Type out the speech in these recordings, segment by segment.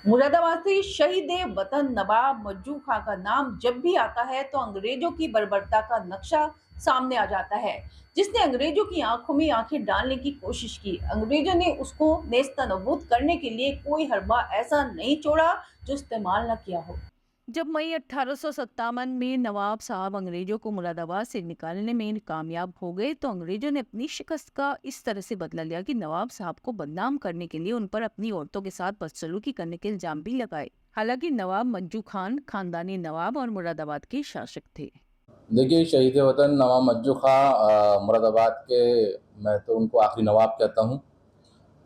मुरादाबाद से शहीद वतन नवाब मज्जू खां का नाम जब भी आता है तो अंग्रेजों की बर्बरता का नक्शा सामने आ जाता है, जिसने अंग्रेजों की आंखों में आंखें डालने की कोशिश की। अंग्रेजों ने उसको नेस्तनाबूद करने के लिए कोई हरबा ऐसा नहीं छोड़ा जो इस्तेमाल न किया हो। जब मई 1857 में नवाब साहब अंग्रेजों को मुरादाबाद से निकालने में कामयाब हो गए, तो अंग्रेजों ने अपनी शिकस्त का इस तरह से बदला लिया कि नवाब साहब को बदनाम करने के लिए उन पर अपनी औरतों के साथ बदसलूकी करने के इल्जाम भी लगाए। हालांकि नवाब मंजू खान खानदानी नवाब और मुरादाबाद के शासक थे। देखिए, शहीद वतन नवाब मज्जू खां मुरादाबाद के, मैं तो उनको आखिरी नवाब कहता हूँ,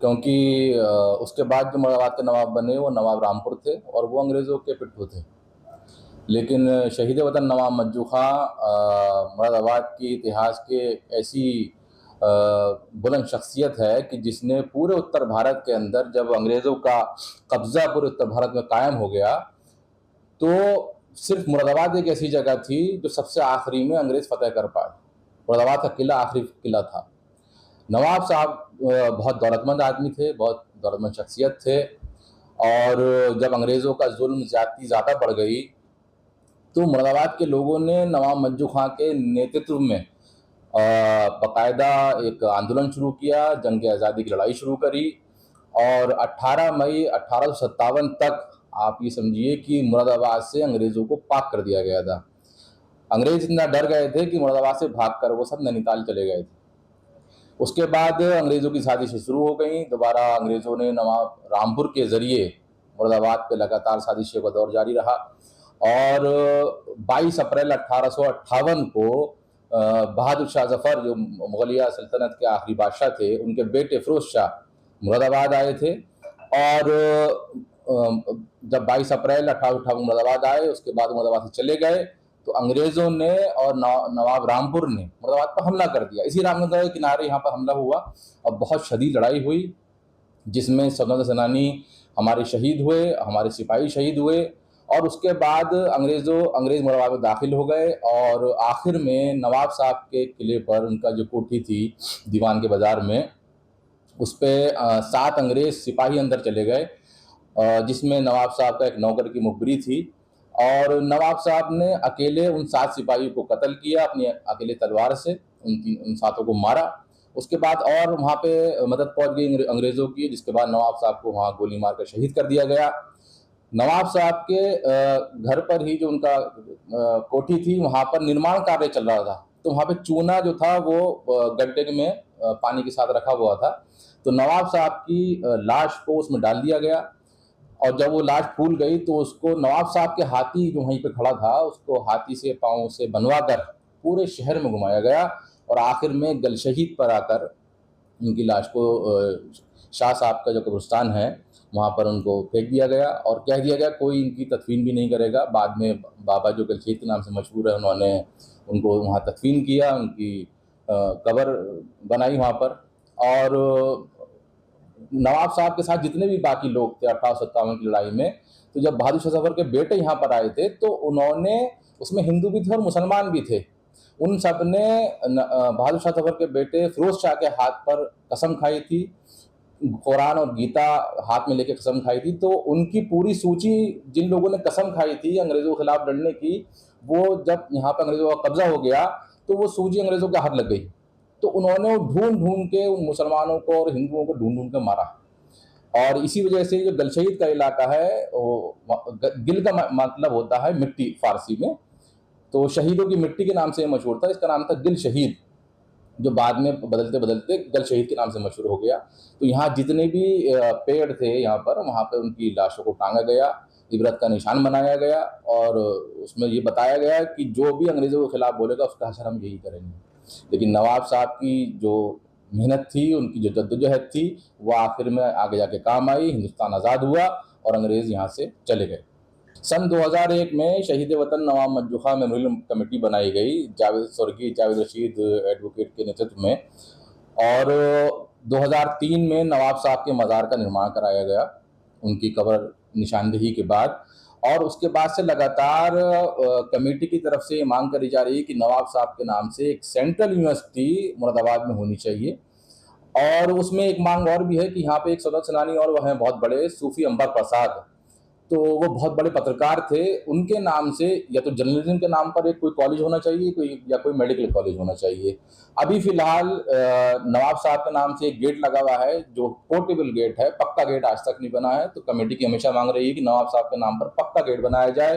क्योंकि उसके बाद जो मुरादाबाद के नवाब बने वो नवाब रामपुर थे और वो अंग्रेज़ों के पिट्ठू थे। लेकिन शहीद वतन नवाब मज्जू खां मुरादाबाद के इतिहास के ऐसी बुलंद शख्सियत है कि जिसने पूरे उत्तर भारत के अंदर, जब अंग्रेज़ों का कब्ज़ा पूरे उत्तर भारत में कायम हो गया, तो सिर्फ मुरादाबाद एक ऐसी जगह थी जो सबसे आखिरी में अंग्रेज़ फ़तेह कर पाए। मुरादाबाद का किला आखिरी किला था। नवाब साहब बहुत दौलतमंद आदमी थे, बहुत दौलतमंद शख्सियत थे, और जब अंग्रेज़ों का ज़ुल्म ज़्यादती ज़्यादा बढ़ गई, तो मुरादाबाद के लोगों ने नवाब मज्जू खां के नेतृत्व में बाकायदा एक आंदोलन शुरू किया, जंग आज़ादी की लड़ाई शुरू करी, और 18 मई 1857 तक आप ये समझिए कि मुरादाबाद से अंग्रेज़ों को पाक कर दिया गया था। अंग्रेज़ इतना डर गए थे कि मुरादाबाद से भागकर वो सब नैनीताल चले गए थे। उसके बाद अंग्रेज़ों की साजिशें शुरू हो गईं। दोबारा अंग्रेज़ों ने नवाब रामपुर के ज़रिए मुरादाबाद पे लगातार साजिशों का दौर जारी रहा, और 22 अप्रैल 1858 को बहादुर शाह ज़फ़र, जो मुग़लिया सल्तनत के आखिरी बादशाह थे, उनके बेटे फ़िरोज़ शाह मुरादाबाद आए थे। और जब 22 अप्रैल 1858 मुरादाबाद आए, उसके बाद मुरादाबाद से चले गए, तो अंग्रेज़ों ने और नवाब रामपुर ने मुरादाबाद पर हमला कर दिया। इसी रामगंगा के किनारे यहाँ पर हमला हुआ और बहुत शदीद लड़ाई हुई, जिसमें स्वतंत्रता सेनानी हमारे शहीद हुए, हमारे सिपाही शहीद हुए, और उसके बाद अंग्रेज़ मुरादाबाद में दाखिल हो गए, और आखिर में नवाब साहब के किले पर उनका जो कोठी थी दीवान के बाज़ार में, उस पे 7 अंग्रेज़ सिपाही अंदर चले गए, जिसमें नवाब साहब का एक नौकर की मुखबिरी थी, और नवाब साहब ने अकेले उन 7 सिपाहियों को कत्ल किया अपनी अकेले तलवार से, उन 7 को मारा। उसके बाद और वहाँ पे मदद पहुँच गई अंग्रेज़ों की, जिसके बाद नवाब साहब को वहाँ गोली मारकर शहीद कर दिया गया। नवाब साहब के घर पर ही जो उनका कोठी थी, वहाँ पर निर्माण कार्य चल रहा था, तो वहाँ पे चूना जो था वो गड्ढे में पानी के साथ रखा हुआ था, तो नवाब साहब की लाश को उसमें डाल दिया गया, और जब वो लाश फूल गई तो उसको नवाब साहब के हाथी जो वहीं पे खड़ा था, उसको हाथी से पाँव से बनवाकर पूरे शहर में घुमाया गया, और आखिर में गलशहीद पर आकर उनकी लाश को शाह साहब का जो कब्रिस्तान है वहाँ पर उनको फेंक दिया गया, और कह दिया गया कोई इनकी तदफीन भी नहीं करेगा। बाद में बाबा जो गलशहीद के नाम से मशहूर है, उन्होंने उनको वहाँ तदफीन किया, उनकी कब्र बनाई वहाँ पर। और नवाब साहब के साथ जितने भी बाकी लोग थे 1857 की लड़ाई में, तो जब बहादुर शाह ज़फ़र के बेटे यहाँ पर आए थे, तो उन्होंने, उसमें हिंदू भी थे और मुसलमान भी थे, उन सब ने बहादुर शाह ज़फ़र के बेटे फ़िरोज़ शाह के हाथ पर कसम खाई थी, कुरान और गीता हाथ में लेके कसम खाई थी। तो उनकी पूरी सूची, जिन लोगों ने कसम खाई थी अंग्रेज़ों के खिलाफ लड़ने की, वो जब यहाँ पर अंग्रेज़ों का कब्जा हो गया, तो वो सूची अंग्रेज़ों के हाथ लग गई। तो उन्होंने ढूंढ के उन मुसलमानों को और हिंदुओं को ढूंढ के मारा, और इसी वजह से जो गलशहीद का इलाका है, वो गिल का मतलब होता है मिट्टी फारसी में, तो शहीदों की मिट्टी के नाम से मशहूर था। इसका नाम था दिल शहीद, जो बाद में बदलते बदलते गल शहीद के नाम से मशहूर हो गया। तो यहाँ जितने भी पेड़ थे यहाँ पर, वहाँ पे उनकी लाशों को टांगा गया, इबरत का निशान बनाया गया, और उसमें ये बताया गया कि जो भी अंग्रेज़ों के खिलाफ बोलेगा उसका असर हम यही करेंगे। लेकिन नवाब साहब की जो मेहनत थी, उनकी जो जद्दोजहद थी, वो आखिर में आगे जाके काम आई, हिंदुस्तान आज़ाद हुआ और अंग्रेज़ यहाँ से चले गए। सन 2001 में शहीद वतन नवाब मज्जू खां मेमोरियल कमेटी बनाई गई, स्वर्गीय जावेद रशीद एडवोकेट के नेतृत्व में, और 2003 में नवाब साहब के मज़ार का निर्माण कराया गया उनकी कब्र निशानदेही के बाद। और उसके बाद से लगातार कमेटी की तरफ से ये मांग करी जा रही है कि नवाब साहब के नाम से एक सेंट्रल यूनिवर्सिटी मुरादाबाद में होनी चाहिए। और उसमें एक मांग और भी है कि यहाँ पे एक स्वतंत्र सेनानी और वह हैं बहुत बड़े, सूफी अंबर प्रसाद, तो वो बहुत बड़े पत्रकार थे, उनके नाम से या तो जर्नलिज्म के नाम पर एक कोई कॉलेज होना चाहिए, कोई मेडिकल कॉलेज होना चाहिए। अभी फिलहाल नवाब साहब के नाम से एक गेट लगा हुआ है जो पोर्टेबल गेट है, पक्का गेट आज तक नहीं बना है। तो कमेटी की हमेशा मांग रही है कि नवाब साहब के नाम पर पक्का गेट बनाया जाए,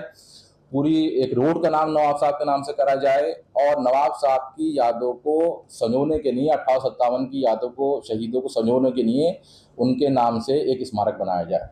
पूरी एक रोड का नाम नवाब साहब के नाम से करा जाए, और नवाब साहब की यादों को संजोने के लिए, 1857 की यादों को, शहीदों को संजोने के लिए उनके नाम से एक स्मारक बनाया जाए।